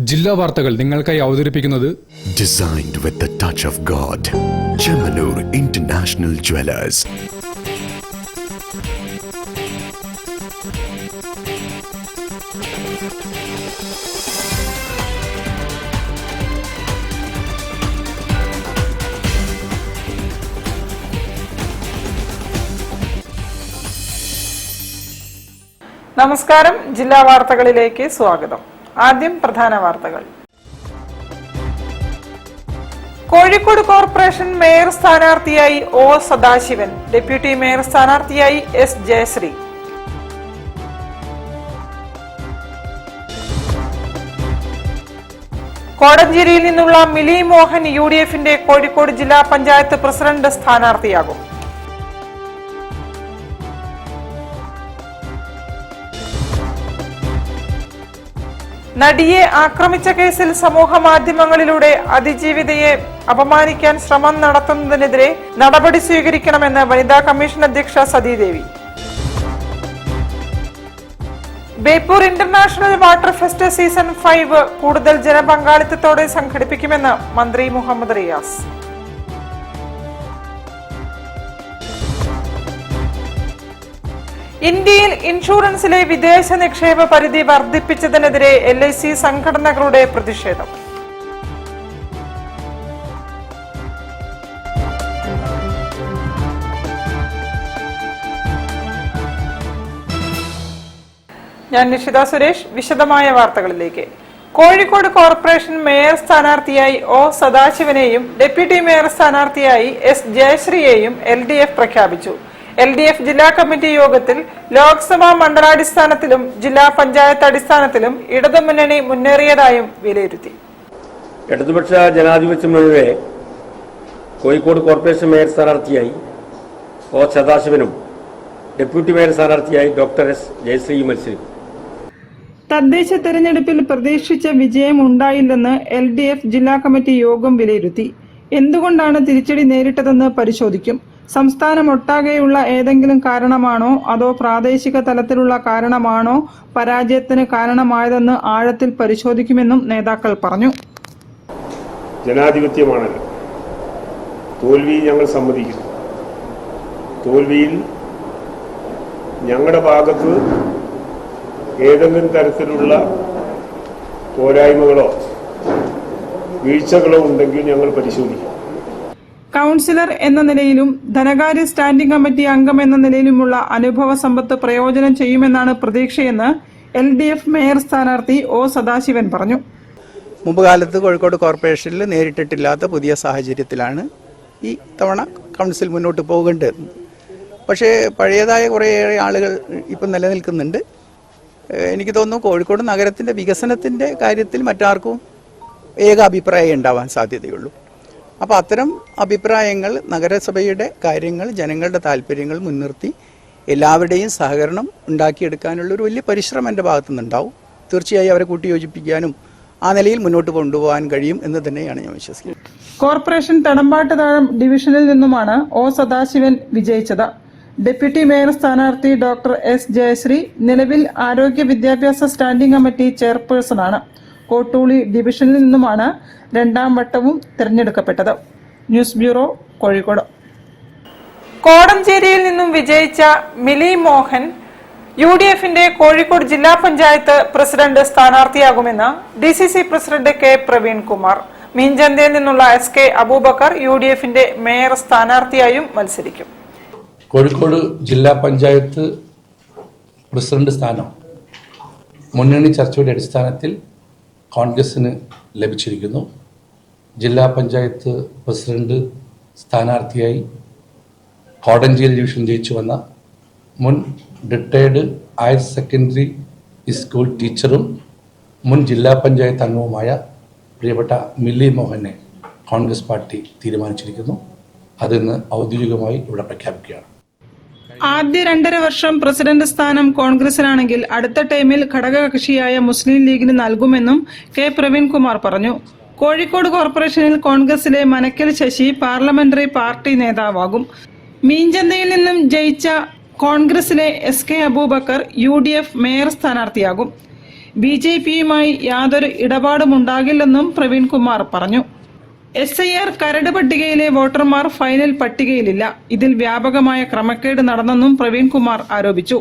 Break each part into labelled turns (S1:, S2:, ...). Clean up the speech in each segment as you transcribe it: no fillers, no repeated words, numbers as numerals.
S1: ജില്ലാ വാർത്തകൾ നിങ്ങൾക്കായി അവതരിപ്പിക്കുന്നത്
S2: Designed with the touch of God. Chemanur International Jewelers.
S3: നമസ്കാരം. ജില്ലാ വാർത്തകളിലേക്ക് സ്വാഗതം. ആദ്യം പ്രധാന വാർത്തകൾ. കോഴിക്കോട് കോർപ്പറേഷൻ മേയർ സ്ഥാനാർത്ഥിയായി ഒ സദാശിവൻ, ഡെപ്യൂട്ടി മേയർ സ്ഥാനാർത്ഥിയായി എസ് ജയശ്രീ. കോടഞ്ചേരിയിൽ നിന്നുള്ള മിലി മോഹൻ UDFന്റെ കോഴിക്കോട് ജില്ലാ പഞ്ചായത്ത് പ്രസിഡന്റ് സ്ഥാനാർത്ഥിയാകും. നടിയെ ആക്രമിച്ച കേസിൽ സമൂഹ മാധ്യമങ്ങളിലൂടെ അതിജീവിതയെ അപമാനിക്കാൻ ശ്രമം നടത്തുന്നതിനെതിരെ നടപടി സ്വീകരിക്കണമെന്ന് വനിതാ കമ്മീഷൻ അധ്യക്ഷ Sathidevi. Beypore international water fest season 5 കൂടുതൽ ജനപങ്കാളിത്തത്തോടെ സംഘടിപ്പിക്കുമെന്ന് മന്ത്രി മുഹമ്മദ് റിയാസ്. ഇന്ത്യയിൽ ഇൻഷുറൻസിലെ വിദേശ നിക്ഷേപ പരിധി വർദ്ധിപ്പിച്ചതിനെതിരെ LIC സംഘടനകളുടെ പ്രതിഷേധം. ഞാൻ നിഷിത സുരേഷ്. വിശദമായ വാർത്തകളിലേക്ക്. കോഴിക്കോട് കോർപ്പറേഷൻ മേയർ സ്ഥാനാർത്ഥിയായി ഒ സദാശിവനെയും ഡെപ്യൂട്ടി മേയർ സ്ഥാനാർത്ഥിയായി എസ് ജയശ്രീയെയും LDF പ്രഖ്യാപിച്ചു. LDF ജില്ലാ കമ്മിറ്റി യോഗത്തിൽ ലോക്സഭാ മണ്ഡലാടിസ്ഥാനത്തിലും ജില്ലാ പഞ്ചായത്ത് അടിസ്ഥാനത്തിലും ഇടതുമുന്നണി മുന്നേറിയതായും വിലയിരുത്തി.
S4: ഇടതുപക്ഷ ജനാധിപത്യ മുന്നണിയുടെ കോഴിക്കോട് കോർപ്പറേഷൻ മേയർ സ്ഥാനാർത്ഥിയായി ഒ സദാശിവനും ഡെപ്യൂട്ടി മേയർ സ്ഥാനാർത്ഥിയായി ഡോക്ടർ എസ് ജയശ്രീയും മത്സരിക്കും.
S3: തദ്ദേശ തെരഞ്ഞെടുപ്പിൽ പ്രതീക്ഷിച്ച വിജയം ഉണ്ടായില്ലെന്ന് LDF ജില്ലാ കമ്മിറ്റി യോഗം വിലയിരുത്തി. എന്തുകൊണ്ടാണ് തിരിച്ചടി നേരിട്ടതെന്ന് പരിശോധിക്കും. സംസ്ഥാനമൊട്ടാകെയുള്ള ഏതെങ്കിലും കാരണമാണോ അതോ പ്രാദേശിക തലത്തിലുള്ള കാരണമാണോ പരാജയത്തിന് കാരണമായതെന്ന് ആഴത്തിൽ പരിശോധിക്കുമെന്നും നേതാക്കൾ പറഞ്ഞു.
S5: ജനാധിപത്യമാണല്ലോ, തോൽവി ഞങ്ങൾ സമ്മതിക്കുന്നു. തോൽവിയിൽ ഞങ്ങളുടെ ഭാഗത്ത് ഏതെങ്കിലും തരത്തിലുള്ള പോരായ്മകളോ വീഴ്ചകളോ ഉണ്ടെങ്കിൽ ഞങ്ങൾ പരിശോധിക്കും.
S3: കൗൺസിലർ എന്ന നിലയിലും ധനകാര്യ സ്റ്റാൻഡിംഗ് കമ്മിറ്റി അംഗം എന്ന നിലയിലുമുള്ള അനുഭവ സമ്പത്ത് പ്രയോജനം ചെയ്യുമെന്നാണ് പ്രതീക്ഷയെന്ന് LDF മേയർ സ്ഥാനാർത്ഥി ഒ സദാശിവൻ പറഞ്ഞു.
S6: മുമ്പ് കാലത്ത് കോഴിക്കോട് കോർപ്പറേഷനിൽ നേരിട്ടിട്ടില്ലാത്ത പുതിയ സാഹചര്യത്തിലാണ് ഈ തവണ കൗൺസിൽ മുന്നോട്ട് പോകേണ്ടത്. പക്ഷേ പഴയതായ കുറേയേറെ ആളുകൾ ഇപ്പം നിലനിൽക്കുന്നുണ്ട്. എനിക്ക് തോന്നുന്നു കോഴിക്കോട് നഗരത്തിൻ്റെ വികസനത്തിൻ്റെ കാര്യത്തിൽ മറ്റാർക്കും ഏക അഭിപ്രായം ഉണ്ടാവാൻ സാധ്യതയുള്ളൂ. അപ്പോൾ അത്തരം അഭിപ്രായങ്ങൾ, നഗരസഭയുടെ കാര്യങ്ങൾ, ജനങ്ങളുടെ താല്പര്യങ്ങൾ മുൻനിർത്തി എല്ലാവരുടെയും സഹകരണം ഉണ്ടാക്കിയെടുക്കാനുള്ളൊരു വലിയ പരിശ്രമം എൻ്റെ ഭാഗത്തു നിന്നുണ്ടാവും. തീർച്ചയായും അവരെ കൂട്ടിയോജിപ്പിക്കാനും ആ നിലയിൽ മുന്നോട്ട് കൊണ്ടുപോകാൻ കഴിയും എന്ന് തന്നെയാണ് ഞാൻ വിശ്വസിക്കുന്നത്.
S3: കോർപ്പറേഷൻ തടമ്പാട്ട് താഴം ഡിവിഷനിൽ നിന്നുമാണ് ഒ സദാശിവൻ വിജയിച്ചത്. ഡെപ്യൂട്ടി മേയർ സ്ഥാനാർത്ഥി ഡോക്ടർ എസ് ജയശ്രീ നിലവിൽ ആരോഗ്യ വിദ്യാഭ്യാസ സ്റ്റാൻഡിംഗ് കമ്മിറ്റി ചെയർപേഴ്സണാണ്. കോട്ടൂളി ഡിവിഷനിൽ നിന്നുമാണ് രണ്ടാം വട്ടവും തിരഞ്ഞെടുക്കപ്പെട്ടത്. News bureau, Kozhikode. കോടഞ്ചേരിയിൽ നിന്നും വിജയിച്ച മിലി മോഹൻ UDFന്റെ കോഴിക്കോട് ജില്ലാ പഞ്ചായത്ത് പ്രസിഡന്റ് സ്ഥാനാർത്ഥിയാകുമെന്ന് DCC പ്രസിഡന്റ് K പ്രവീൺകുമാർ. മീഞ്ചന്തയിൽ നിന്നുള്ള SK അബൂബക്കർ UDFന്റെ മേയർ സ്ഥാനാർത്ഥിയായും മത്സരിക്കും.
S7: കോഴിക്കോട് ജില്ലാ പഞ്ചായത്ത് പ്രസിഡന്റ് സ്ഥാനം മുന്നണി ചർച്ചയുടെ അടിസ്ഥാനത്തിൽ കോൺഗ്രസിന് ലഭിച്ചിരിക്കുന്നു. ജില്ലാ പഞ്ചായത്ത് പ്രസിഡന്റ് സ്ഥാനാർത്ഥിയായി കോടഞ്ചേരി ഡിവിഷൻ ജയിച്ചു വന്ന മുൻ റിട്ടയർഡ് ഹയർ സെക്കൻഡറി സ്കൂൾ ടീച്ചറും മുൻ ജില്ലാ പഞ്ചായത്ത് അംഗവുമായ പ്രിയപ്പെട്ട മില്ലി മോഹനെ കോൺഗ്രസ് പാർട്ടി തീരുമാനിച്ചിരിക്കുന്നു. അതിന്ന് ഔദ്യോഗികമായി ഇവിടെ പ്രഖ്യാപിക്കുകയാണ്.
S3: ആദ്യ 2.5 വർഷം പ്രസിഡന്റ് സ്ഥാനം കോൺഗ്രസിനാണെങ്കിൽ അടുത്ത ടൈമിൽ ഘടകകക്ഷിയായ മുസ്ലിം ലീഗിന് നൽകുമെന്നും K പ്രവീൺകുമാർ പറഞ്ഞു. കോഴിക്കോട് കോർപ്പറേഷനിൽ കോൺഗ്രസിലെ മനക്കൽ ശശി പാർലമെന്ററി പാർട്ടി നേതാവാകും. മീഞ്ചന്തയിൽ നിന്നും ജയിച്ച കോൺഗ്രസിലെ SK അബൂബക്കർ UDF മേയർ സ്ഥാനാർത്ഥിയാകും. BJPയുമായി യാതൊരു ഇടപാടുമുണ്ടാകില്ലെന്നും പ്രവീൺ കുമാർ പറഞ്ഞു. SIR കരട് പട്ടികയിലെ വോട്ടർമാർ ഫൈനൽ പട്ടികയിലില്ല. ഇതിൽ വ്യാപകമായ ക്രമക്കേട് നടന്നെന്നും പ്രവീൺ കുമാർ ആരോപിച്ചു.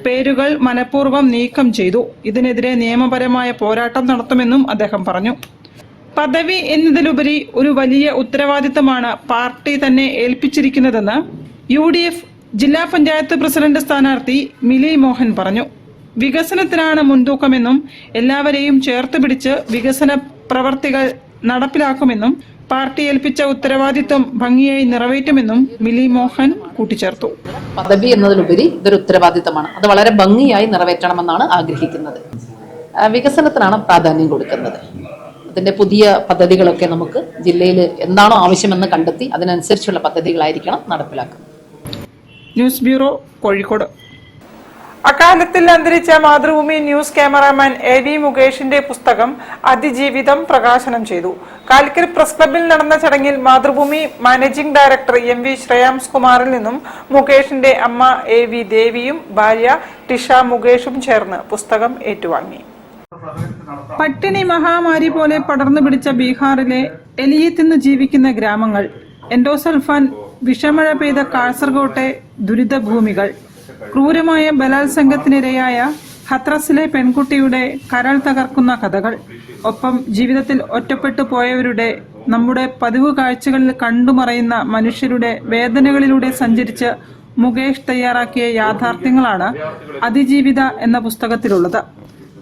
S3: പേരുകൾ മനഃപൂർവ്വം നീക്കം ചെയ്തു. ഇതിനെതിരെ നിയമപരമായ പോരാട്ടം നടത്തുമെന്നും അദ്ദേഹം പറഞ്ഞു. പദവി എന്നതിലുപരി ഒരു വലിയ ഉത്തരവാദിത്തമാണ് പാർട്ടി തന്നെ ഏൽപ്പിച്ചിരിക്കുന്നതെന്ന് UDF ജില്ലാ പഞ്ചായത്ത് പ്രസിഡന്റ് സ്ഥാനാർത്ഥി മിലി മോഹൻ പറഞ്ഞു. വികസനത്തിനാണ് മുൻതൂക്കമെന്നും എല്ലാവരെയും ചേർത്ത് പിടിച്ച് വികസന പ്രവർത്തികൾ നടപ്പിലാക്കുമെന്നും പാർട്ടി ഏൽപ്പിച്ച ഉത്തരവാദിത്വം ഭംഗിയായി നിറവേറ്റുമെന്നും മിലി മോഹൻ കൂട്ടിച്ചേർത്തു.
S8: പദവി എന്നതിലുപരി ഇതൊരു ഉത്തരവാദിത്തമാണ്. അത് വളരെ ഭംഗിയായി നിറവേറ്റണമെന്നാണ് ആഗ്രഹിക്കുന്നത്. വികസനത്തിനാണ് പ്രാധാന്യം കൊടുക്കുന്നത്. അതിന്റെ പുതിയ പദ്ധതികളൊക്കെ നമുക്ക് ജില്ലയിൽ എന്താണോ ആവശ്യമെന്ന് കണ്ടെത്തി അതിനനുസരിച്ചുള്ള പദ്ധതികളായിരിക്കണം നടപ്പിലാക്കുന്നത്.
S3: News bureau, Kozhikode. അകാലത്തിൽ അന്തരിച്ച മാതൃഭൂമി ന്യൂസ് ക്യാമറാമാൻ AV മുകേഷിന്റെ പുസ്തകം അതിജീവിതം പ്രകാശനം ചെയ്തു. കാലിക്കറ്റ് പ്രസ് ക്ലബിൽ നടന്ന ചടങ്ങിൽ Mathrubhumi managing director MV Shreyams കുമാറിൽ നിന്നും മുകേഷിന്റെ അമ്മ AV ദേവിയും ഭാര്യ ടിഷ മുകേഷും ചേർന്ന് പുസ്തകം ഏറ്റുവാങ്ങി. പട്ടിണി മഹാമാരി പോലെ പടർന്നു പിടിച്ച ബീഹാറിലെ എലിയെ തിന്ന് ജീവിക്കുന്ന ഗ്രാമങ്ങൾ, എൻഡോസൾഫാൻ വിഷമഴ പെയ്ത കാസർകോട്ടെ ദുരിതഭൂമികൾ, ക്രൂരമായ ബലാത്സംഗത്തിനിരയായ ഹത്രസിലെ പെൺകുട്ടിയുടെ കരൾ തകർക്കുന്ന കഥകൾ, ഒപ്പം ജീവിതത്തിൽ ഒറ്റപ്പെട്ടു പോയവരുടെ, നമ്മുടെ പതിവ് കാഴ്ചകളിൽ കണ്ടുമറയുന്ന മനുഷ്യരുടെ വേദനകളിലൂടെ സഞ്ചരിച്ച് മുകേഷ് തയ്യാറാക്കിയ യാഥാർത്ഥ്യങ്ങളാണ് അതിജീവിത എന്ന പുസ്തകത്തിലുള്ളത്.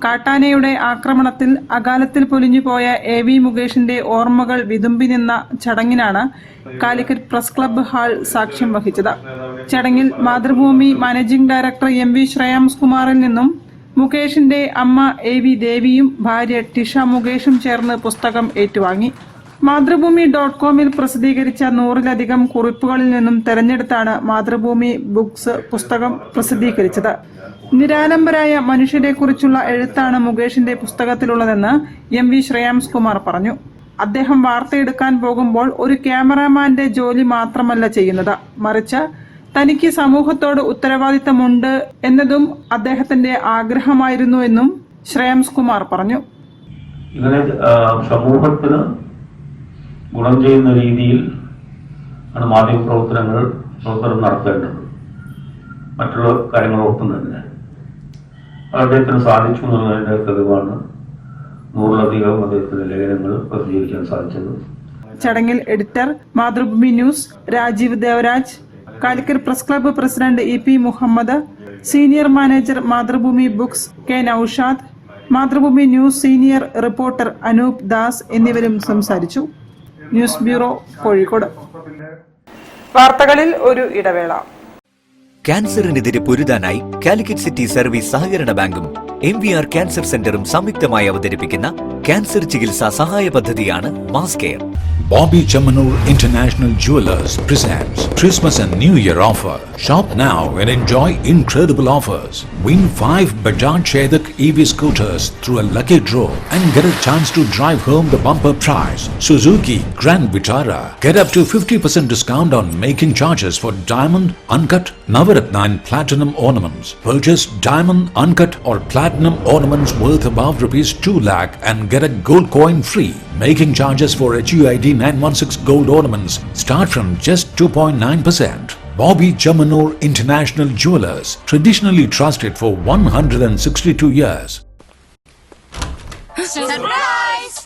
S3: കാട്ടാനയുടെ ആക്രമണത്തിൽ അകാലത്തിൽ പൊലിഞ്ഞുപോയ AV മുകേഷിന്റെ ഓർമ്മകൾ വിതുമ്പി നിന്ന ചടങ്ങിനാണ് കാലിക്കറ്റ് പ്രസ് ക്ലബ്ബ് ഹാൾ സാക്ഷ്യം വഹിച്ചത്. ചടങ്ങിൽ Mathrubhumi managing director MV Shreyams കുമാറിൽ നിന്നും മുകേഷിന്റെ അമ്മ AV ദേവിയും ഭാര്യ ടിഷ മുകേഷും ചേർന്ന് പുസ്തകം ഏറ്റുവാങ്ങി. മാതൃഭൂമി.comൽ പ്രസിദ്ധീകരിച്ച 100-ലധികം കുറിപ്പുകളിൽ നിന്നും തെരഞ്ഞെടുത്താണ് മാതൃഭൂമി ബുക്സ് പുസ്തകം പ്രസിദ്ധീകരിച്ചത്. നിരാലംബരായ മനുഷ്യരെക്കുറിച്ചുള്ള എഴുത്താണ് മുകേഷിന്റെ പുസ്തകത്തിലുള്ളതെന്ന് MV ശ്രേയാംസ് കുമാർ പറഞ്ഞു. അദ്ദേഹം വാർത്തയെടുക്കാൻ പോകുമ്പോൾ ഒരു ക്യാമറാമാന്റെ ജോലി മാത്രമല്ല ചെയ്യുന്നത്, മറിച്ച് തനിക്ക് സമൂഹത്തോട് ഉത്തരവാദിത്തമുണ്ട് എന്നതും അദ്ദേഹത്തിന്റെ ആഗ്രഹമായിരുന്നു എന്നും ശ്രേയാംസ് കുമാർ പറഞ്ഞു.
S9: ഇങ്ങനെ സമൂഹത്തിന് ഗുണം ചെയ്യുന്ന രീതിയിൽ ആണ് മാധ്യമപ്രവർത്തനങ്ങൾ നടത്തേണ്ടത്. മറ്റുള്ള കാര്യങ്ങളൊപ്പം തന്നെ അദ്ദേഹത്തിന് സാധിച്ചു എന്നുള്ളതിന്റെ തെളിവാണ് 100-ലധികം അദ്ദേഹത്തിന്റെ ലേഖനങ്ങൾ പ്രസിദ്ധീകരിക്കാൻ സാധിച്ചത്.
S3: ചടങ്ങിൽ editor Mathrubhumi news Rajeev Devaraj, Calicut press club president EP Muhammad, senior manager Mathrubhumi books K Noushad, Mathrubhumi news senior reporter Anoop Das എന്നിവരും സംസാരിച്ചു. News bureau, Kozhikode. വാർത്തകളിൽ ഒരു ഇടവേള.
S10: ക്യാൻസറിനെതിരെ പൊരുതാനായി കാലിക്കറ്റ് സിറ്റി സർവീസ് സഹകരണ ബാങ്കും MVR ക്യാൻസർ സെന്ററും സംയുക്തമായി അവതരിപ്പിക്കുന്ന ക്യാൻസർ ചികിത്സാ സഹായ പദ്ധതിയാണ് mass care.
S11: Bobby Chamanur International Jewelers presents Christmas and New Year offer. Shop now and enjoy incredible offers. Win 5 Bajaj Chetak EV scooters through a lucky draw and get a chance to drive home the bumper prize. Suzuki Grand Vitara. Get up to 50% discount on making charges for diamond, uncut, Navaratna and platinum ornaments. Purchase diamond, uncut or platinum ornaments worth above ₹2 lakh and get a gold coin free. Making charges for HUID 916 gold ornaments start from just 2.9%. Bobby Chamanur International Jewelers, traditionally trusted for 162 years.
S12: Surprise!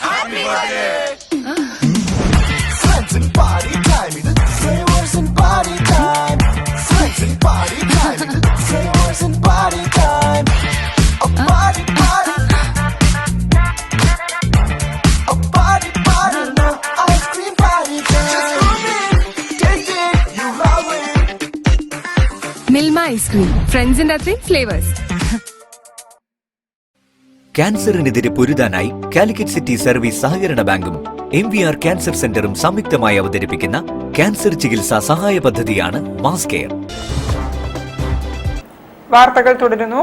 S12: Happy birthday! Friends and party time, it's flavors and party time. Friends and party time, it's flavors and party time. A party party. A party party, no ice cream party time. Just come in, taste it, you love it.
S13: Milma ice cream, friends and other flavors.
S10: ക്യാൻസറിനെതിരെ പൊരുതാനായി Calicut city service സഹകരണ ബാങ്കും MVR cancer സെന്ററും സംയുക്തമായി അവതരിപ്പിക്കുന്ന cancer ചികിത്സാ സഹായ പദ്ധതിയാണ് മാസ് കെയർ.
S3: വാർത്തകൾ തുടരുന്നു.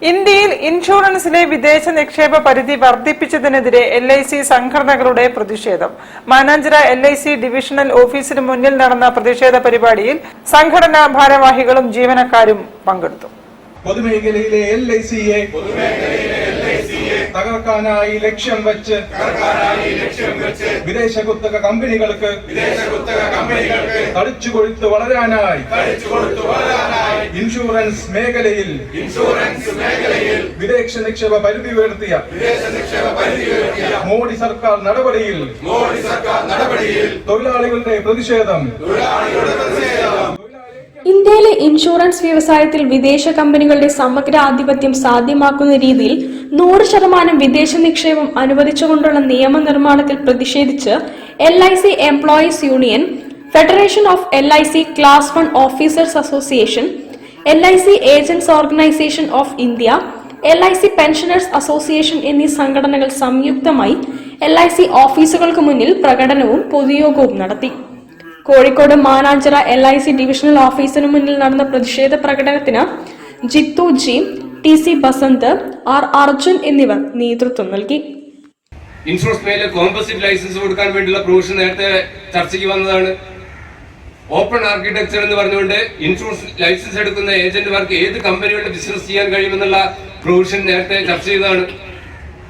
S3: ഇന്ത്യയിൽ ഇൻഷുറൻസിലെ വിദേശ നിക്ഷേപ പരിധി വർദ്ധിപ്പിച്ചതിനെതിരെ LIC സംഘടനകളുടെ പ്രതിഷേധം. മാനാഞ്ചിറ LIC ഡിവിഷണൽ ഓഫീസിന് മുന്നിൽ നടന്ന പ്രതിഷേധ പരിപാടിയിൽ സംഘടനാ ഭാരവാഹികളും ജീവനക്കാരും പങ്കെടുത്തു.
S14: പൊതുമേഖലയിലെ LICയെ
S1: തകർക്കാനായി ലക്ഷ്യം വെച്ച് വിദേശ കുത്തക കമ്പനികൾക്ക് തടിച്ചുകൊഴുത്ത് വളരാനായി ഇൻഷുറൻസ് മേഖലയിൽ വിദേശ നിക്ഷേപ പരിധി ഉയർത്തിയ മോഡി സർക്കാർ നടപടിയിൽ തൊഴിലാളികളുടെ പ്രതിഷേധം.
S13: ഇന്ത്യയിലെ ഇൻഷുറൻസ് വ്യവസായത്തിൽ വിദേശ കമ്പനികളുടെ സമഗ്ര ആധിപത്യം സാധ്യമാക്കുന്ന രീതിയിൽ 100% വിദേശ നിക്ഷേപം അനുവദിച്ചുകൊണ്ടുള്ള നിയമനിർമ്മാണത്തിൽ പ്രതിഷേധിച്ച് LIC employees union, federation of LIC class 1 officers association, LIC agents organisation of India, LIC pensioners association എന്നീ സംഘടനകൾ സംയുക്തമായി LIC ഓഫീസുകൾക്ക് മുന്നിൽ പ്രകടനവും പൊതുയോഗവും നടത്തി. കോഴിക്കോട് മാനാഞ്ചിറ LIC ഡിവിഷണൽ ഓഫീസിന് മുന്നിൽ നടന്ന പ്രതിഷേധ പ്രകടനത്തിന് ജിത്തു ജി, TC ബസന്ത്, R അർജുൻ എന്നിവർ നേതൃത്വം നൽകി.
S14: ഇൻഷുറൻസ് മേഖല കോമ്പോസിറ്റ് ലൈസൻസ് കൊടുക്കാൻ വേണ്ടിയുള്ള പ്രൊവിഷൻ നേരത്തെ ചർച്ചയ്ക്ക് വന്നതാണ്. ഓപ്പൺ ആർക്കിടെക്ചർ എന്ന് പറഞ്ഞുകൊണ്ട് ഇൻഷുറൻസ് ലൈസൻസ് എടുക്കുന്ന ഏജന്റുമാർക്ക് ഏത് കമ്പനികളുടെ ബിസിനസ് ചെയ്യാൻ കഴിയുമെന്നുള്ള പ്രൊവിഷൻ നേരത്തെ ചർച്ച ചെയ്തതാണ്.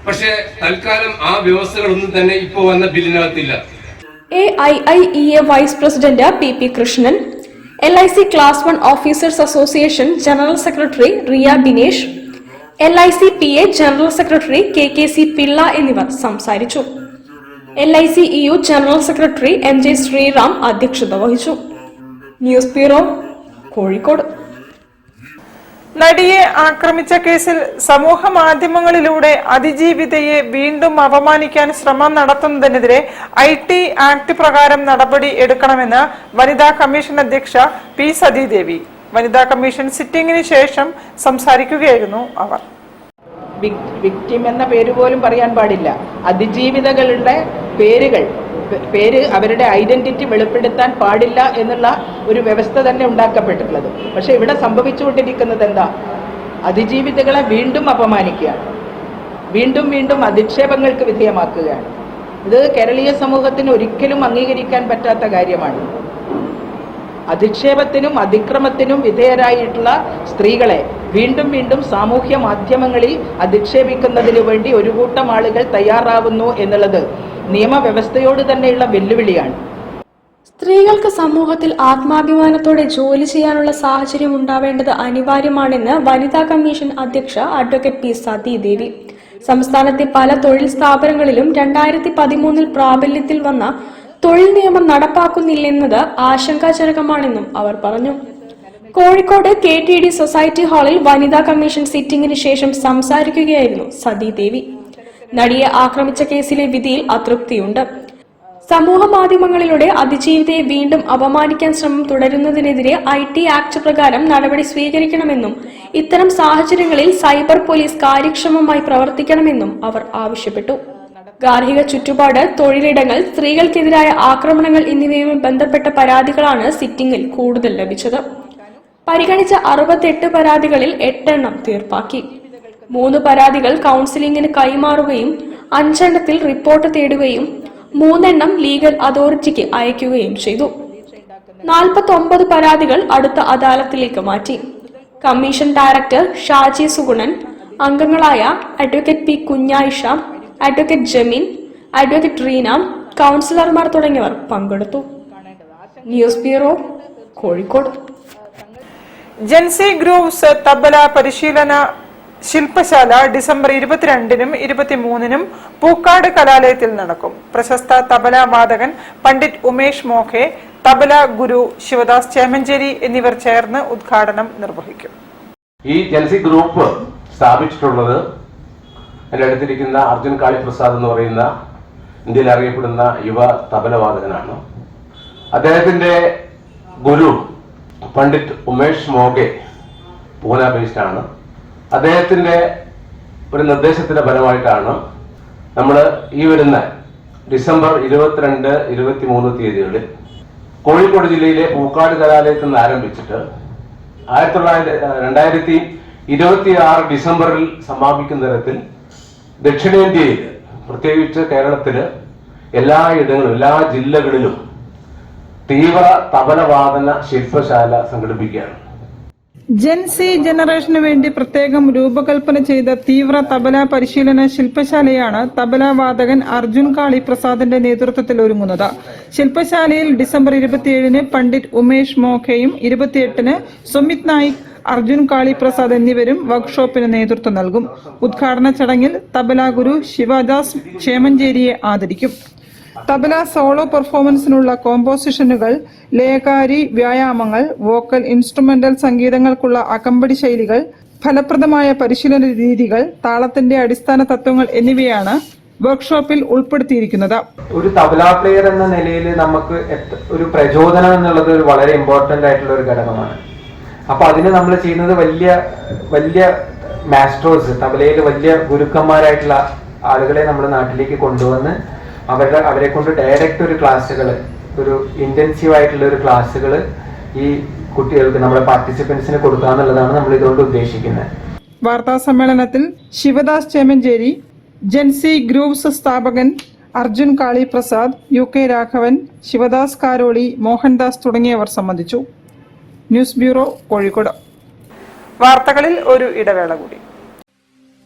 S14: പക്ഷേ തൽക്കാലം ആ വ്യവസ്ഥകളൊന്നും തന്നെ ഇപ്പോൾ വന്ന ബില്ലിനകത്തില്ല.
S13: AIIEA vice president PP Krishnan, LIC class 1 officers association general secretary Riya Binesh, LIC PA general secretary KKC Pillai എന്നിവർ സംസാരിച്ചു. LIC EU general secretary MJ Sreeram അധ്യക്ഷത വഹിച്ചു. News bureau, Kozhikode.
S3: നടിയെ ആക്രമിച്ച കേസിൽ സമൂഹ മാധ്യമങ്ങളിലൂടെ അതിജീവിതയെ വീണ്ടും അപമാനിക്കാൻ ശ്രമം നടത്തുന്നതിനെതിരെ IT ആക്ട് പ്രകാരം നടപടി എടുക്കണമെന്ന് വനിതാ കമ്മീഷൻ അധ്യക്ഷ P സതീദേവി. വനിതാ കമ്മീഷൻ സിറ്റിംഗിന് ശേഷം സംസാരിക്കുകയായിരുന്നു അവർ.
S15: വിക്ടിം എന്ന പേര് പോലും പറയാൻ പാടില്ല. അതിജീവിതകളുടെ പേര് അവരുടെ ഐഡന്റിറ്റി വെളിപ്പെടുത്താൻ പാടില്ല എന്നുള്ള ഒരു വ്യവസ്ഥ തന്നെ ഉണ്ടാക്കപ്പെട്ടിട്ടുള്ളത്. പക്ഷെ ഇവിടെ സംഭവിച്ചുകൊണ്ടിരിക്കുന്നത് എന്താ? അതിജീവിതകളെ വീണ്ടും അപമാനിക്കുകയാണ്, വീണ്ടും അധിക്ഷേപങ്ങൾക്ക് വിധേയമാക്കുകയാണ്. ഇത് കേരളീയ സമൂഹത്തിന് ഒരിക്കലും അംഗീകരിക്കാൻ പറ്റാത്ത കാര്യമാണ്. അധിക്ഷേപത്തിനും അതിക്രമത്തിനും വിധേയരായിട്ടുള്ള സ്ത്രീകളെ വീണ്ടും സാമൂഹ്യ മാധ്യമങ്ങളിൽ അധിക്ഷേപിക്കുന്നതിനു വേണ്ടി ഒരു കൂട്ടം ആളുകൾ തയ്യാറാവുന്നു എന്നുള്ളത് നിയമവ്യവസ്ഥയോട് തന്നെയുള്ള വെല്ലുവിളിയാണ്.
S13: സ്ത്രീകൾക്ക് സമൂഹത്തിൽ ആത്മാഭിമാനത്തോടെ ജോലി ചെയ്യാനുള്ള സാഹചര്യം ഉണ്ടാവേണ്ടത് അനിവാര്യമാണെന്ന് വനിതാ കമ്മീഷൻ അധ്യക്ഷ അഡ്വക്കേറ്റ് P സതീദേവി. സംസ്ഥാനത്തെ പല തൊഴിൽ സ്ഥാപനങ്ങളിലും 2013 പ്രാബല്യത്തിൽ വന്ന തൊഴിൽ നിയമം നടപ്പാക്കുന്നില്ലെന്നത് ആശങ്കാജനകമാണെന്നും അവർ പറഞ്ഞു. കോഴിക്കോട് KTD സൊസൈറ്റി ഹാളിൽ വനിതാ കമ്മീഷൻ സിറ്റിംഗിന് ശേഷം സംസാരിക്കുകയായിരുന്നു സതീദേവി. നടിയെ ആക്രമിച്ച കേസിലെ വിധിയിൽ അതൃപ്തിയുണ്ട്. സമൂഹ മാധ്യമങ്ങളിലൂടെ അതിജീവിതയെ വീണ്ടും അപമാനിക്കാൻ ശ്രമം തുടരുന്നതിനെതിരെ IT ആക്ട് പ്രകാരം നടപടി സ്വീകരിക്കണമെന്നും ഇത്തരം സാഹചര്യങ്ങളിൽ സൈബർ പോലീസ് കാര്യക്ഷമമായി പ്രവർത്തിക്കണമെന്നും അവർ ആവശ്യപ്പെട്ടു. ഗാർഹിക ചുറ്റുപാട്, തൊഴിലിടങ്ങൾ, സ്ത്രീകൾക്കെതിരായ ആക്രമണങ്ങൾ എന്നിവയുമായി ബന്ധപ്പെട്ട പരാതികളാണ് സിറ്റിംഗിൽ കൂടുതൽ ലഭിച്ചത്. പരിഗണിച്ച 68 പരാതികളിൽ 8 എണ്ണം തീർപ്പാക്കി. 3 പരാതികൾ കൌൺസിലിംഗിന് കൈമാറുകയും 5 എണ്ണത്തിൽ റിപ്പോർട്ട് തേടുകയും 3 എണ്ണം ലീഗൽ അതോറിറ്റിക്ക് അയക്കുകയും ചെയ്തു. 49 പരാതികൾ അടുത്ത അദാലത്തിലേക്ക് മാറ്റി. കമ്മീഷൻ ഡയറക്ടർ ഷാജി സുഗുണൻ, അംഗങ്ങളായ അഡ്വക്കേറ്റ് P കുഞ്ഞായിഷ, അഡ്വക്കേറ്റ് ജമീൻ, അഡ്വക്കേറ്റ് റീന, കൌൺസിലർമാർ തുടങ്ങിയവർ പങ്കെടുത്തു. News bureau, Kozhikode.
S3: Gen z grooves tabla പരിശീലന ശില്പശാല ഡിസംബർ 22-നും 23-നും പൂക്കാട് കലാലയത്തിൽ നടക്കും. പ്രശസ്ത തബല വാദകൻ പണ്ഡിറ്റ് ഉമേഷ് മോഖെ, തബല ഗുരു ശിവദാസ് ചേമഞ്ചേരി എന്നിവർ ചേർന്ന് ഉദ്ഘാടനം നിർവഹിക്കും.
S16: ഈ ജെൻസി ഗ്രൂപ്പ് സ്ഥാപിച്ചിട്ടുള്ളത് എൻ്റെ അടുത്തിരിക്കുന്ന അർജുൻ കാളിപ്രസാദ് എന്ന് പറയുന്ന ഇന്ത്യയിൽ അറിയപ്പെടുന്ന യുവ തബലവാദകനാണ്. അദ്ദേഹത്തിന്റെ ഗുരു പണ്ഡിറ്റ് ഉമേഷ് മോഖെ പൂന ബേസ്ഡ് ആണ്. അദ്ദേഹത്തിന്റെ ഒരു നിർദ്ദേശത്തിന്റെ ഫലമായിട്ടാണ് നമ്മൾ ഈ വരുന്ന ഡിസംബർ 22, 23 തീയതികളിൽ കോഴിക്കോട് ജില്ലയിലെ പൂക്കാട് കലാലയത്തിൽ നിന്ന് ആരംഭിച്ചിട്ട് 2026 ഡിസംബറിൽ സമാപിക്കുന്ന തരത്തിൽ ദക്ഷിണേന്ത്യയിൽ, പ്രത്യേകിച്ച് കേരളത്തില് എല്ലായിടങ്ങളിലും എല്ലാ ജില്ലകളിലും തീവ്ര തബലവാദന ശില്പശാല സംഘടിപ്പിക്കുകയാണ്.
S3: ജെൻസി ജനറേഷനു വേണ്ടി പ്രത്യേകം രൂപകൽപ്പന ചെയ്ത തീവ്ര തബല പരിശീലന ശില്പശാലയാണ് തബല വാദകൻ അർജുൻ കാളി പ്രസാദിന്റെ നേതൃത്വത്തിൽ ഒരുങ്ങുന്നത്. ശില്പശാലയിൽ ഡിസംബർ 27-ന് പണ്ഡിറ്റ് ഉമേഷ് മോഖയും 28-ന് സുമിത് നായിക്, അർജുൻ കാളി പ്രസാദ് എന്നിവരും വർക്ക്ഷോപ്പിന് നേതൃത്വം നൽകും. ഉദ്ഘാടന ചടങ്ങിൽ തബല ഗുരു ശിവദാസ് ചേമഞ്ചേരിയെ ആദരിക്കും. തബല സോളോ പെർഫോമൻസിനുള്ള കോമ്പോസിഷനുകൾ, ലയകാരി വ്യായാമങ്ങൾ, വോക്കൽ ഇൻസ്ട്രുമെന്റൽ സംഗീതങ്ങൾക്കുള്ള അകമ്പടി ശൈലികൾ, ഫലപ്രദമായ പരിശീലന രീതികൾ, താളത്തിന്റെ അടിസ്ഥാന തത്വങ്ങൾ എന്നിവയാണ് വർക്ക്ഷോപ്പിൽ ഉൾപ്പെടുത്തിയിരിക്കുന്നത്.
S17: ഒരു തബല പ്ലെയർ എന്ന നിലയിൽ നമുക്ക് ഒരു പ്രചോദനം എന്നുള്ളത് ഒരു വളരെ ഇമ്പോർട്ടന്റ് ആയിട്ടുള്ള ഒരു ഘടകമാണ്. അപ്പൊ അതിന് നമ്മൾ ചെയ്യുന്നത് വലിയ വലിയ മാസ്റ്റേഴ്സ്, തബലയിൽ വലിയ ഗുരുക്കന്മാരായിട്ടുള്ള ആളുകളെ നമ്മുടെ നാട്ടിലേക്ക് കൊണ്ടുവന്ന് അവരെ കൊണ്ട് ഡയറക്റ്റ് ഒരു ക്ലാസ്സുകൾ, ഒരു ഇന്റൻസീവ് ആയിട്ടുള്ള ഒരു ക്ലാസ്സുകൾ ഈ കുട്ടികൾക്ക്, നമ്മുടെ പാർട്ടിസിപ്പൻസിന് കൊടുക്കുക എന്നുള്ളതാണ് നമ്മൾ ഇതുകൊണ്ട് ഉദ്ദേശിക്കുന്നത്.
S3: വാർത്താ സമ്മേളനത്തിൽ ശിവദാസ് ചേമഞ്ചേരി, ജെൻസി ഗ്രൂവ്സ് സ്ഥാപകൻ അർജുൻ കാളി പ്രസാദ്, UK രാഘവൻ, ശിവദാസ് കാരോളി, മോഹൻദാസ് തുടങ്ങിയവർ സംബന്ധിച്ചു. News bureau, Kozhikode. വാർത്തകളിൽ ഒരു ഇടവേള കൂടി.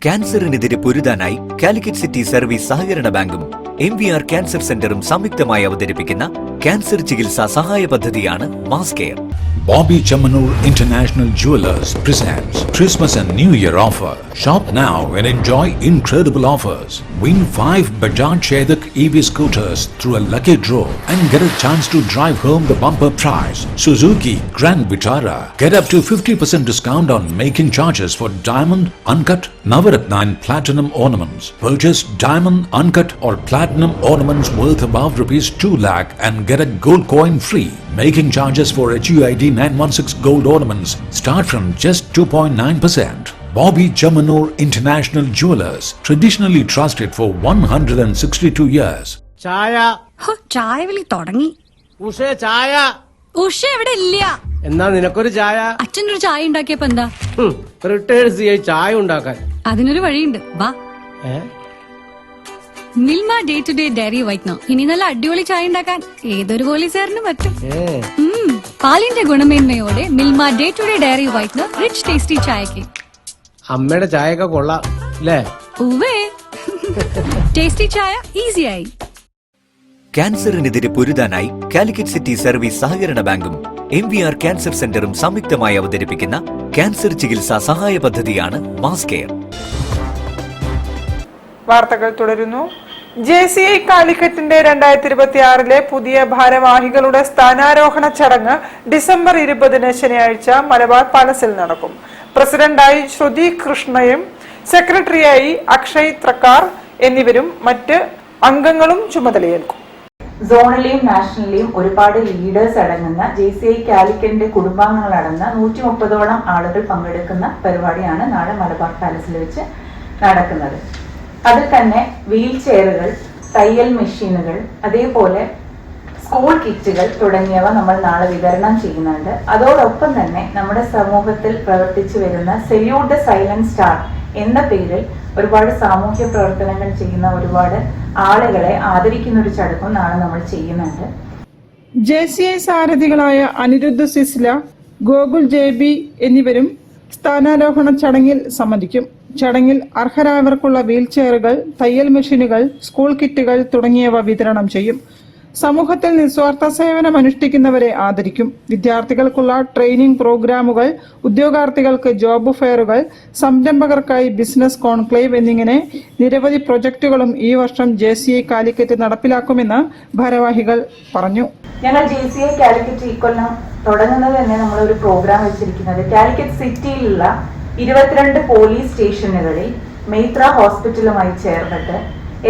S10: ക്യാൻസറിനെതിരെ പൊരുതാനായി കാലിക്കറ്റ് സിറ്റി സർവീസ് സഹകരണ ബാങ്കും MVR ക്യാൻസർ സെന്ററും സംയുക്തമായി അവതരിപ്പിക്കുന്ന ക്യാൻസർ ചികിത്സാ സഹായ പദ്ധതിയാണ് mass care.
S11: Bobby Chamanur International Jewelers presents Christmas and New Year offer. Shop now and enjoy incredible offers. Win 5 Bajaj Chetak EV scooters through a lucky draw and get a chance to drive home the bumper prize. Suzuki Grand Vitara. Get up to 50% discount on making charges for diamond, uncut, Navaratna and platinum ornaments. Purchase diamond, uncut or platinum ornaments worth above ₹2 lakh and get a gold coin free. Making charges for HUID 916 gold ornaments start from just 2.9%. Bobby Chamanur International Jewelers, traditionally trusted for 162 years.
S18: ചായ
S19: ചായ വിളി തുടങ്ങി.
S18: ഉഷേ ചായ.
S19: ഉഷ ഇവിടെ ഇല്ല.
S18: എന്നാ നിനക്കൊരു ചായ.
S19: അച്ഛനൊരു ചായ ഉണ്ടാക്കിയപ്പോ എന്താ?
S18: റിട്ടയർഡ് CI ചായ ഉണ്ടാക്കാൻ.
S19: അതിനൊരു വഴിയുണ്ട്, വാ. Milma day to day dairy whitener. ഇനി നല്ല അടിപൊളി ചായ ഉണ്ടാക്കാൻ ഏതൊരു പോലീസുകാരനും പറ്റും. പാലിന്റെ ഗുണമേന്മയോടെ Milma day to day dairy whitener rich tasty ചായക്ക്.
S18: അമ്മയുടെ ചായയൊക്കെ കൊള്ളാം അല്ലേ?
S19: ഉവ്വേ, ടേസ്റ്റി ചായ ഈസിയായി.
S10: ക്യാൻസറിനെതിരെ പൊരുതാനായി കാലിക്കറ്റ് സിറ്റി സർവീസ് സഹകരണ ബാങ്കും MVR ക്യാൻസർ സെന്ററും സംയുക്തമായി അവതരിപ്പിക്കുന്ന ക്യാൻസർ ചികിത്സാ സഹായ പദ്ധതിയാണ് മാസ് കെയർ.
S3: വാർത്തകൾ തുടരുന്നു. JCI കാലിക്കറ്റിന്റെ 2026 പുതിയ ഭാരവാഹികളുടെ സ്ഥാനാരോഹണ ചടങ്ങ് ഡിസംബർ 20-ന് ശനിയാഴ്ച മലബാർ പാലസിൽ നടക്കും. പ്രസിഡന്റായി ശ്രുതി കൃഷ്ണയും സെക്രട്ടറിയായി അക്ഷയ് ത്രക്കാർ എന്നിവരും മറ്റ് അംഗങ്ങളും ചുമതലയേൽക്കും.
S20: സോണലിലെയും നാഷണലിലെയും ഒരുപാട് ലീഡേഴ്സ് അടങ്ങുന്ന JCI കാലിക്കറ്റിന്റെ കുടുംബാംഗങ്ങൾ അടങ്ങുന്ന 130ഓളം ആളുകൾ പങ്കെടുക്കുന്ന പരിപാടിയാണ് നാളെ മലബാർ പാലസിൽ വെച്ച് നടക്കുന്നത്. അതിൽ തന്നെ വീൽ ചെയറുകൾ, തയ്യൽ മെഷീനുകൾ, അതേപോലെ സ്കൂൾ കിറ്റുകൾ തുടങ്ങിയവ നമ്മൾ നാളെ വിതരണം ചെയ്യുന്നുണ്ട്. അതോടൊപ്പം തന്നെ നമ്മുടെ സമൂഹത്തിൽ പ്രവർത്തിച്ചു വരുന്ന സെല്യൂട്ട് ദ സൈലന്റ് സ്റ്റാർ എന്ന പേരിൽ ഒരുപാട് സാമൂഹ്യ പ്രവർത്തനങ്ങൾ ചെയ്യുന്ന ഒരുപാട് ആളുകളെ ആദരിക്കുന്ന ഒരു ചടങ്ങും നാളെ നമ്മൾ ചെയ്യുന്നുണ്ട്.
S3: JCI സാരഥികളായ അനിരുദ്ധ സിസ്ല, ഗോകുൽ JB എന്നിവരും സ്ഥാനാരോഹണ ചടങ്ങിൽ സംബന്ധിക്കും. ചടങ്ങിൽ അർഹരായവർക്കുള്ള വീൽ ചെയറുകൾ, തയ്യൽ മെഷീനുകൾ, സ്കൂൾ കിറ്റുകൾ തുടങ്ങിയവ വിതരണം ചെയ്യും. സമൂഹത്തിൽ നിസ്വാർത്ഥ സേവനം അനുഷ്ഠിക്കുന്നവരെ ആദരിക്കും. വിദ്യാർത്ഥികൾക്കുള്ള ട്രെയിനിംഗ് പ്രോഗ്രാമുകൾ, ഉദ്യോഗാർത്ഥികൾക്ക് ജോബ് ഫെയറുകൾ, സംരംഭകർക്കായി ബിസിനസ് കോൺക്ലേവ് എന്നിങ്ങനെ നിരവധി പ്രൊജക്ടുകളും ഈ വർഷം JCI കാലിക്കറ്റ് നടപ്പിലാക്കുമെന്ന് ഭാരവാഹികൾ പറഞ്ഞു.
S20: ഞങ്ങൾ JCI കാലിക്കറ്റ് ഇക്കൊല്ലം തുടങ്ങുന്നത് തന്നെ നമ്മളൊരു പ്രോഗ്രാം വെച്ചിരിക്കുന്നത് കാലിക്കറ്റ് സിറ്റിയിലുള്ള 22 പോലീസ് സ്റ്റേഷനുകളിൽ മെയ്ത്ര ഹോസ്പിറ്റലുമായി ചേർന്നിട്ട്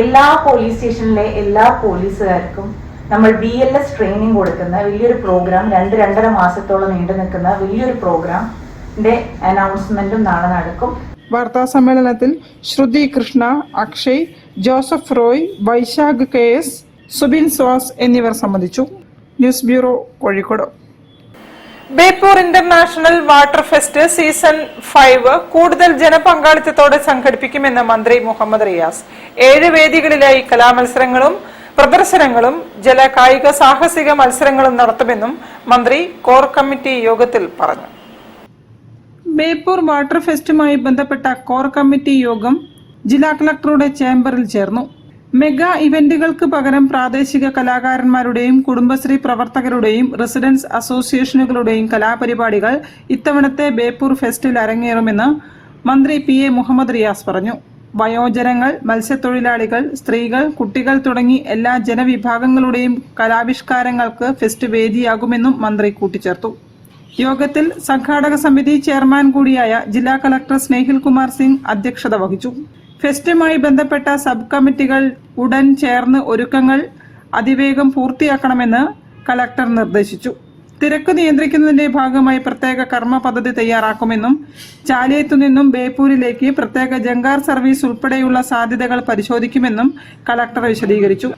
S20: എല്ലാ പോലീസ് സ്റ്റേഷനിലെ എല്ലാ പോലീസുകാർക്കും നമ്മൾ BLS ട്രെയിനിങ് കൊടുക്കുന്ന വലിയൊരു പ്രോഗ്രാം, 2-2.5 മാസത്തോളം നീണ്ടു നിൽക്കുന്ന വലിയൊരു പ്രോഗ്രാമിന്റെ അനൗൺസ്മെന്റും നാളെ നടക്കും.
S3: വാർത്താ സമ്മേളനത്തിൽ ശ്രുതി കൃഷ്ണ, അക്ഷയ്, ജോസഫ് റോയ്, വൈശാഖ് KS, സുബിൻ സ്വാസ് എന്നിവർ സംബന്ധിച്ചു. News bureau, Kozhikode. Beypore international water fest season 5 കൂടുതൽ ജനപങ്കാളിത്തത്തോടെ സംഘടിപ്പിക്കുമെന്ന് മന്ത്രി മുഹമ്മദ് റിയാസ്. 7 വേദികളിലായി കലാമത്സരങ്ങളും പ്രദർശനങ്ങളും ജല കായിക സാഹസിക മത്സരങ്ങളും നടത്തുമെന്നും മന്ത്രി കോർ കമ്മിറ്റി യോഗത്തിൽ പറഞ്ഞു. ബേപ്പൂർ വാട്ടർ ഫെസ്റ്റുമായി ബന്ധപ്പെട്ട കോർ കമ്മിറ്റി യോഗം ജില്ലാ കളക്ടറുടെ ചേംബറിൽ ചേർന്നു. മെഗാ ഇവന്റുകൾക്ക് പകരം പ്രാദേശിക കലാകാരന്മാരുടെയും കുടുംബശ്രീ പ്രവർത്തകരുടെയും റെസിഡൻസ് അസോസിയേഷനുകളുടെയും കലാപരിപാടികൾ ഇത്തവണത്തെ ബേപ്പൂർ ഫെസ്റ്റിൽ അരങ്ങേറുമെന്ന് മന്ത്രി PA മുഹമ്മദ് റിയാസ് പറഞ്ഞു. വയോജനങ്ങൾ, മത്സ്യത്തൊഴിലാളികൾ, സ്ത്രീകൾ, കുട്ടികൾ തുടങ്ങി എല്ലാ ജനവിഭാഗങ്ങളുടെയും കലാവിഷ്കാരങ്ങൾക്ക് ഫെസ്റ്റ് വേദിയാകുമെന്നും മന്ത്രി കൂട്ടിച്ചേർത്തു. യോഗത്തിൽ സംഘാടക സമിതി ചെയർമാൻ കൂടിയായ ജില്ലാ കളക്ടർ സ്നേഹിൽ കുമാർ സിംഗ് അധ്യക്ഷത വഹിച്ചു. ഫെസ്റ്റുമായി ബന്ധപ്പെട്ട സബ് കമ്മിറ്റികൾ ഉടൻ ചേർന്ന് ഒരുക്കങ്ങൾ അതിവേഗം പൂർത്തിയാക്കണമെന്ന് കളക്ടർ നിർദ്ദേശിച്ചു. തിരക്ക് നിയന്ത്രിക്കുന്നതിന്റെ ഭാഗമായി പ്രത്യേക കർമ്മ പദ്ധതി തയ്യാറാക്കുമെന്നും ചാലിയത്തു നിന്നും ബേപ്പൂരിലേക്ക് പ്രത്യേക ജങ്കാർ സർവീസ് ഉൾപ്പെടെയുള്ള സാധ്യതകൾ പരിശോധിക്കുമെന്നും കളക്ടർ വിശദീകരിച്ചു.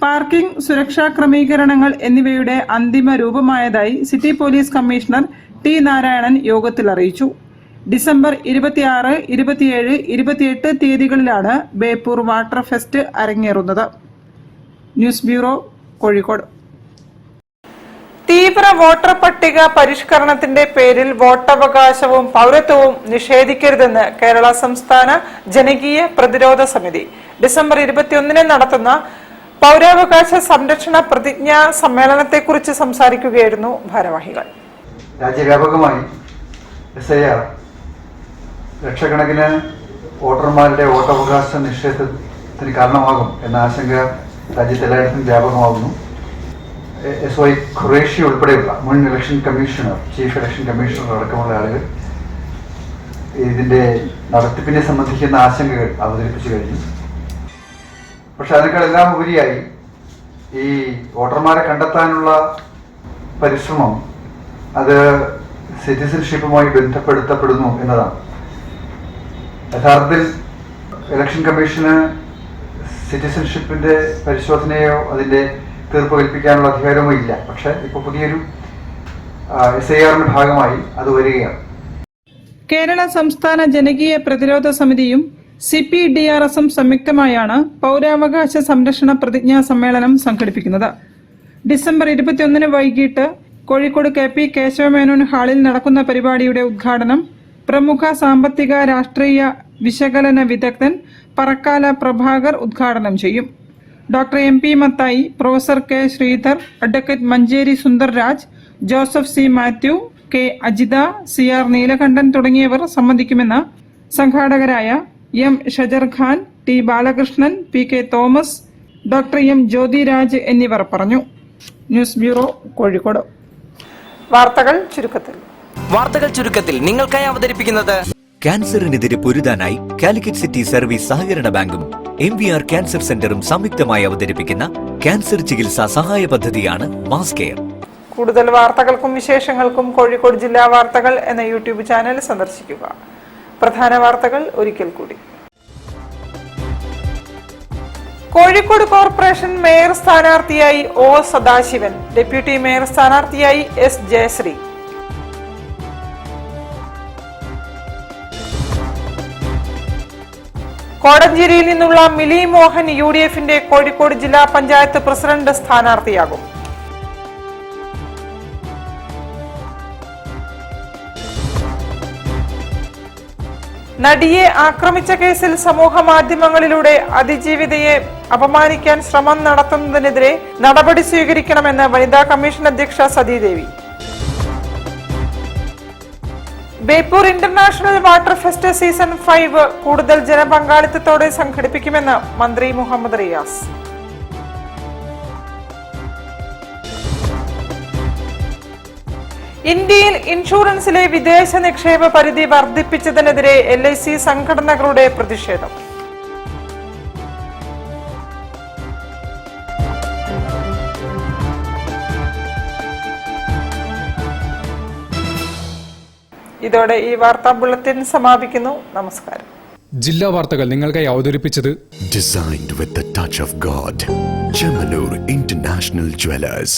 S3: പാർക്കിംഗ്, സുരക്ഷാ ക്രമീകരണങ്ങൾ എന്നിവയുടെ അന്തിമ രൂപമായതായി city police commissioner T. Narayanan യോഗത്തിൽ അറിയിച്ചു. ഡിസംബർ 26, 27, 28 തീയതികളിലാണ് ബേപ്പൂർ വാട്ടർ ഫെസ്റ്റ് അരങ്ങേറുന്നത്. News bureau, Kozhikode. തീവ്ര വോട്ടർ പട്ടിക പരിഷ്കരണത്തിന്റെ പേരിൽ വോട്ടവകാശവും പൗരത്വവും നിഷേധിക്കരുതെന്ന് കേരള സംസ്ഥാന ജനകീയ പ്രതിരോധ സമിതി ഡിസംബർ 21 നടത്തുന്ന പൗരാവകാശ സംരക്ഷണ പ്രതിജ്ഞാ സമ്മേളനത്തെക്കുറിച്ച് സംസാരിക്കുകയായിരുന്നു ഭാരവാഹികൾ.
S19: രാജ്യവ്യാപകമായി SIR ലക്ഷക്കണക്കിന് വോട്ടർമാരുടെ വോട്ടവകാശ നിഷേധത്തിന് കാരണമാകും എന്ന ആശങ്ക രാജ്യത്തെല്ലായിടത്തും വ്യാപകമാകുന്നു. SY ഖുറേഷി ഉൾപ്പെടെയുള്ള മുൻ election commissioner, chief election commissioner അടക്കമുള്ള ആളുകൾ ഇതിൻ്റെ നടത്തിപ്പിനെ സംബന്ധിക്കുന്ന ആശങ്കകൾ അവതരിപ്പിച്ചു കഴിഞ്ഞു. പക്ഷെ അതിനേക്കാളെല്ലാം ഉപരിയായി ഈ വോട്ടർമാരെ കണ്ടെത്താനുള്ള പരിശ്രമം അത് സിറ്റിസൺഷിപ്പുമായി ബന്ധപ്പെടുത്തപ്പെടുന്നു എന്നതാണ്. യഥാർത്ഥത്തിൽ ഇലക്ഷൻ കമ്മീഷന് സിറ്റിസൺഷിപ്പിന്റെ പരിശോധനയോ അതിന്റെ തീർപ്പ് കൽപ്പിക്കാനുള്ള അധികാരമോ ഇല്ല. പക്ഷെ ഇപ്പോൾ പുതിയൊരു SIRന്റെ ഭാഗമായി അത് വരികയാണ്.
S3: കേരള സംസ്ഥാന ജനകീയ പ്രതിരോധ സമിതിയും CPDRSും സംയുക്തമായാണ് പൗരാവകാശ സംരക്ഷണ പ്രതിജ്ഞാ സമ്മേളനം സംഘടിപ്പിക്കുന്നത്. ഡിസംബർ 21 വൈകിട്ട് കോഴിക്കോട് KP കേശവമേനോൻ ഹാളിൽ നടക്കുന്ന പരിപാടിയുടെ ഉദ്ഘാടനം പ്രമുഖ സാമ്പത്തിക രാഷ്ട്രീയ വിശകലന വിദഗ്ധൻ പറക്കാല പ്രഭാകർ ഉദ്ഘാടനം ചെയ്യും. Doctor MP Mathai, professor K. Sreedhar, advocate Manjeri Sundarraj, Joseph C. Mathew, K. Ajitha, CR Neelakandan തുടങ്ങിയവർ സംബന്ധിക്കുമെന്ന് സംഘാടകരായ M. Shajar Khan, T. Balakrishnan, PK Thomas, doctor M. Jyothiraj എന്നിവർ പറഞ്ഞു. News bureau, Kozhikode. വാർത്തകൾ ചുരുക്കത്തിൽ
S10: നിങ്ങൾക്കായി അവതരിപ്പിക്കുന്നത് ക്യാൻസറിനെതിരെ പൊരുതാനായി കാലിക്കറ്റ് സിറ്റി സർവീസ് സഹകരണ ബാങ്കും MVR ക്യാൻസർ സെന്ററും സംയുക്തമായി അവതരിപ്പിക്കുന്ന ക്യാൻസർ ചികിത്സാ സഹായ പദ്ധതിയാണ് മാസ് കെയർ.
S3: കൂടുതൽ വാർത്തകൾക്കും വിശേഷങ്ങൾക്കും കോഴിക്കോട് ജില്ലാ വാർത്തകൾ എന്ന യൂട്യൂബ് ചാനൽ സന്ദർശിക്കുക. പ്രധാന വാർത്തകൾ ഒരിക്കൽ കൂടി. കോഴിക്കോട് കോർപ്പറേഷൻ മേയർ സ്ഥാനാർത്ഥിയായി O. സദാശിവൻ, ഡെപ്യൂട്ടി മേയർ സ്ഥാനാർത്ഥിയായി S. ജയശ്രീ. കോടഞ്ചേരിയിൽ നിന്നുള്ള മിലി മോഹൻ UDFന്റെ കോഴിക്കോട് ജില്ലാ പഞ്ചായത്ത് പ്രസിഡന്റ് സ്ഥാനാർത്ഥിയാകും. നടിയെ ആക്രമിച്ച കേസിൽ സമൂഹ മാധ്യമങ്ങളിലൂടെ അതിജീവിതയെ അപമാനിക്കാൻ ശ്രമം നടത്തുന്നതിനെതിരെ നടപടി സ്വീകരിക്കണമെന്ന് വനിതാ കമ്മീഷൻ അധ്യക്ഷ Sathidevi. Beypore international water fest season 5 കൂടുതൽ ജനപങ്കാളിത്തത്തോടെ സംഘടിപ്പിക്കുമെന്ന് മന്ത്രി മുഹമ്മദ് റിയാസ്. ഇന്ത്യയിൽ ഇൻഷുറൻസിലെ വിദേശ നിക്ഷേപ പരിധി വർദ്ധിപ്പിച്ചതിനെതിരെ LIC സംഘടനകളുടെ പ്രതിഷേധം. ഇതോടെ ഈ വാർത്താ ബുള്ളറ്റിൻ സമാപിക്കുന്നു. നമസ്കാരം.
S21: ജില്ലാ വാർത്തകൾ നിങ്ങൾക്കായി അവതരിപ്പിച്ചത്
S2: Designed with the touch of God, Chemanur International Jewelers.